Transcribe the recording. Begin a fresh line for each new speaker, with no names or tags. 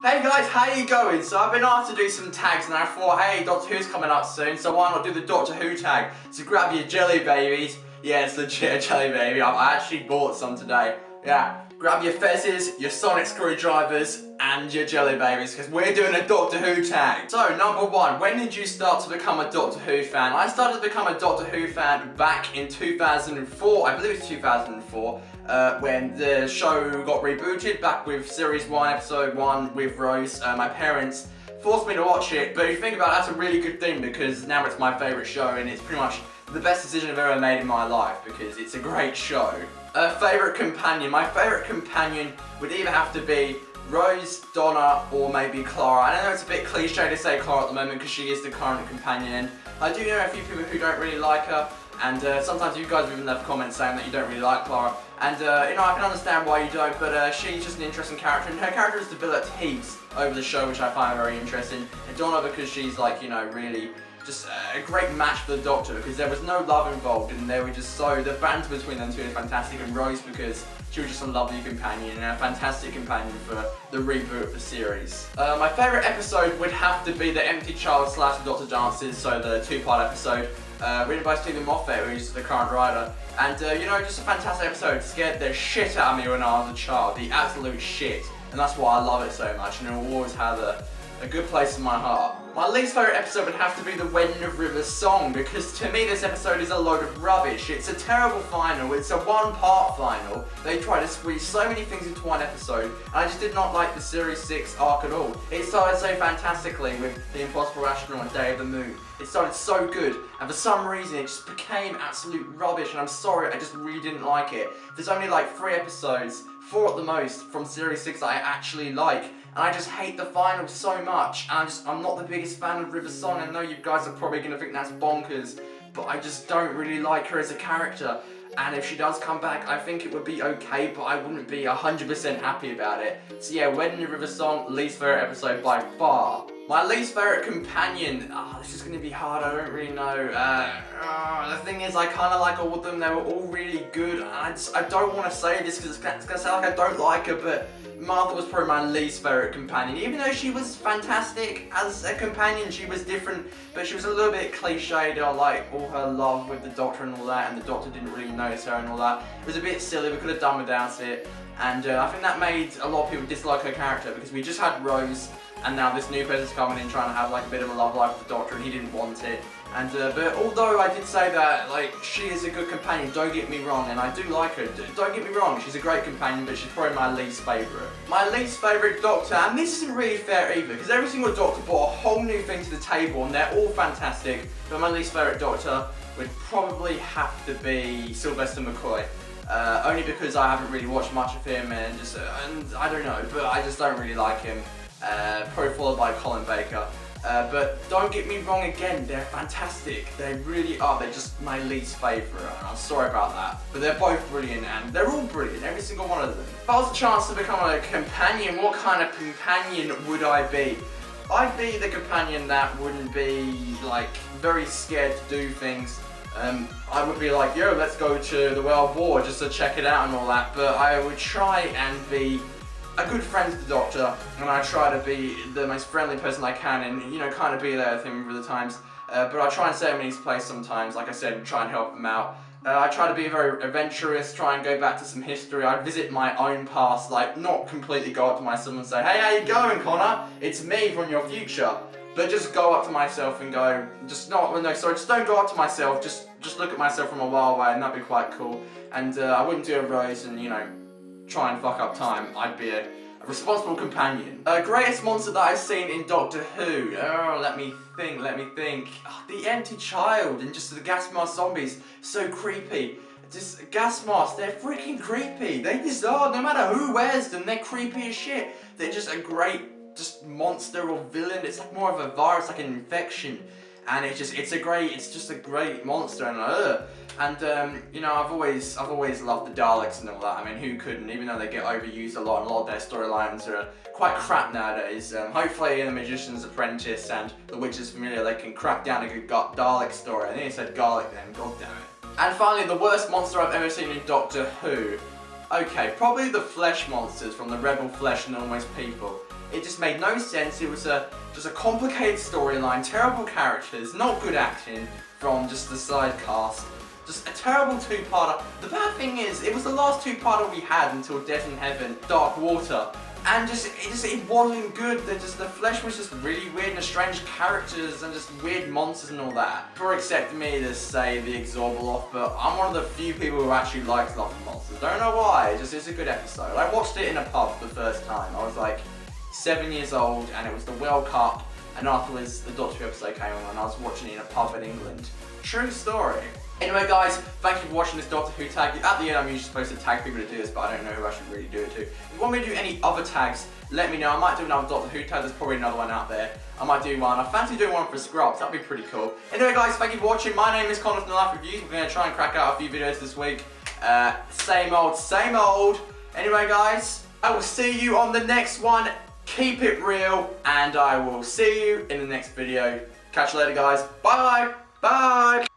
Hey guys, how you going? So I've been asked to do some tags and I thought, hey, Doctor Who's coming up soon, so why not do the Doctor Who tag? So grab your jelly babies. Yeah, it's legit a jelly baby. I actually bought some today. Yeah, grab your fezzes, your sonic screwdrivers, and your jelly babies, because we're doing a Doctor Who tag. So, number one, when did you start to become a Doctor Who fan? I started to become a Doctor Who fan back in 2004, I believe it's 2004, when the show got rebooted, back with Series 1, Episode 1 with Rose. My parents forced me to watch it, but if you think about it, that's a really good thing, because now it's my favourite show, and it's pretty much the best decision I've ever made in my life, because it's a great show. Favourite companion? My favourite companion would either have to be Rose, Donna, or maybe Clara. I know it's a bit cliche to say Clara at the moment because she is the current companion. I do know a few people who don't really like her, and sometimes you guys even left comments saying that you don't really like Clara. And you know, I can understand why you don't, but she's just an interesting character, and her character has developed heaps over the show, which I find very interesting. And Donna, because she's like, you know, really just a great match for the Doctor, because there was no love involved, and they were just so, the banter between them two is fantastic. And Rose, because she was just a lovely companion and a fantastic companion for the reboot of the series. My favourite episode would have to be the Empty Child / The Doctor Dances, so the two-part episode, written by Stephen Moffat, who's the current writer. And you know, just a fantastic episode. Scared the shit out of me when I was a child, the absolute shit. And that's why I love it so much, and it will always have a good place in my heart. My least favourite episode would have to be the Wedding of River's song, because to me this episode is a load of rubbish. It's a terrible final, it's a one-part final. They try to squeeze so many things into one episode, and I just did not like the Series 6 arc at all. It started so fantastically with The Impossible Astronaut and Day of the Moon. It started so good, and for some reason it just became absolute rubbish, and I'm sorry, I just really didn't like it. There's only like 3 episodes, 4 at the most, from Series 6 that I actually like. And I just hate the final so much, and I'm not the biggest fan of River's song. I know you guys are probably going to think that's bonkers, but I just don't really like her as a character. And if she does come back, I think it would be okay, but I wouldn't be 100% happy about it. So yeah, Wedding of River's song, least favourite episode by far. My least favourite companion, this is going to be hard, I don't really know. The thing is, I kind of like all of them, they were all really good. I don't want to say this because it's going to sound like I don't like her, but Martha was probably my least favourite companion. Even though she was fantastic as a companion, she was different, but she was a little bit cliched, like all her love with the Doctor and all that, and the Doctor didn't really notice her and all that. It was a bit silly, we could have done without it, and I think that made a lot of people dislike her character, because we just had Rose, and now this new person's coming in trying to have like a bit of a love life with the Doctor, and he didn't want it. And but although I did say that, like, she is a good companion, don't get me wrong, and I do like her, don't get me wrong, she's a great companion, but she's probably my least favourite. My least favourite Doctor, and this isn't really fair either, because every single Doctor brought a whole new thing to the table, and they're all fantastic, but my least favourite Doctor would probably have to be Sylvester McCoy. Only because I haven't really watched much of him, and just, and I don't know, but I just don't really like him. Probably followed by Colin Baker. But don't get me wrong again, they're fantastic. They really are, they're just my least favourite, and I'm sorry about that. But they're both brilliant, and they're all brilliant, every single one of them. If I was a chance to become a companion, what kind of companion would I be? I'd be the companion that wouldn't be, like, very scared to do things. I would be like, yo, let's go to the World War just to check it out and all that, but I would try and be a good friend to the Doctor, and I try to be the most friendly person I can, and you know, kind of be there with him for the times. But I try and save him in his place sometimes, like I said, and try and help him out. I try to be very adventurous, try and go back to some history. I'd visit my own past, like not completely go up to myself and say, hey, how you going, Connor? It's me from your future. But just go up to myself and go, just don't go up to myself, just look at myself from a while away, and that'd be quite cool. And I wouldn't do a Rose and, you know, try and fuck up time. I'd be a responsible companion. Greatest monster that I've seen in Doctor Who. Oh, let me think. Oh, the Empty Child and just the gas mask zombies. So creepy. Just gas masks, they're freaking creepy. They just are, no matter who wears them, they're creepy as shit. They're just a great monster or villain. It's like more of a virus, like an infection. And it's just a great monster, and you know, I've always loved the Daleks and all that. I mean, who couldn't? Even though they get overused a lot, and a lot of their storylines are quite crap nowadays. Hopefully, in The Magician's Apprentice and The Witch's Familiar, they can crack down a good Dalek story. I think it said garlic then. God damn it. And finally, the worst monster I've ever seen in Doctor Who. Okay, probably the flesh monsters from the Rebel Flesh and Almost People. It just made no sense. It was just a complicated storyline, terrible characters, not good acting from just the side cast. Just a terrible two-parter. The bad thing is, it was the last two-parter we had until Death in Heaven, Dark Water. And it wasn't good. The flesh was just really weird and strange characters and just weird monsters and all that. People accept me to say the Exorbiloth, but I'm one of the few people who actually likes Love and Monsters. Don't know why, it's a good episode. I watched it in a pub the first time. I was like 7 years old and it was the World Cup, and afterwards the Doctor Who episode came on and I was watching it in a pub in England. True story. Anyway guys, thank you for watching this Doctor Who tag. At the end I'm usually supposed to tag people to do this, but I don't know who I should really do it to. If you want me to do any other tags, let me know. I might do another Doctor Who tag, there's probably another one out there. I might do one. I fancy doing one for Scrubs, that'd be pretty cool. Anyway guys, thank you for watching. My name is Connor from Life Reviews. We're going to try and crack out a few videos this week. Same old, same old. Anyway guys, I will see you on the next one. Keep it real, and I will see you in the next video. Catch you later guys. Bye! Bye!